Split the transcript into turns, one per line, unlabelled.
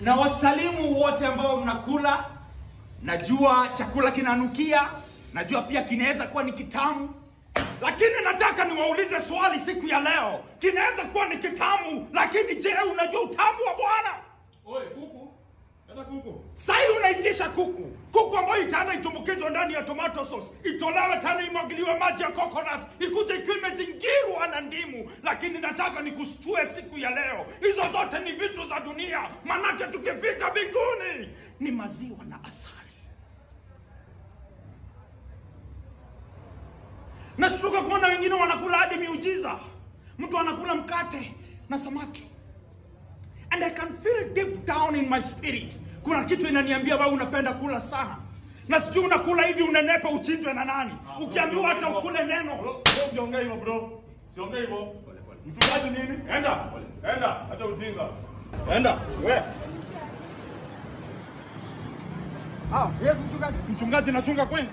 Na wasalimu wote ambao mnakula. Najua chakula kinanukia, najua pia kinaweza kuwa ni kitamu. Lakini nataka niwaulize swali siku ya leo. Kinaweza kuwa ni kitamu, lakini je, unajua utamu wa Bwana?
Oi, kuku. Nenda kuku.
Sai unaitisha kuku. Kuku ambayo itaenda itumbukizwe ndani ya tomato sauce. Itolewe tena imwagiliwe maji ya coconut. Ikuje ikiwa imezingirwa na ndimu. Lakini nataka nikushtue siku ya leo. Hizo zote ni vitu za dunia. Manake tukifika mbinguni ni maziwa na asali. Nashtuka kuona wengine wanakula hadi miujiza. Mtu anakula mkate na samaki. And I can feel deep down in my spirit. Kuna kitu inaniambia wewe unapenda kula sana. Na sijui unakula hivi unenepa uchinjwe na nani. Ukiambiwa hata ukule neno.
Bro, usiongee hivyo bro. Usiongee hivyo. Mchungaji nini? Enda. Enda, hata ujinga. Enda. Wewe.
Yes, mchungaji. Mchungaji nachunga kweli?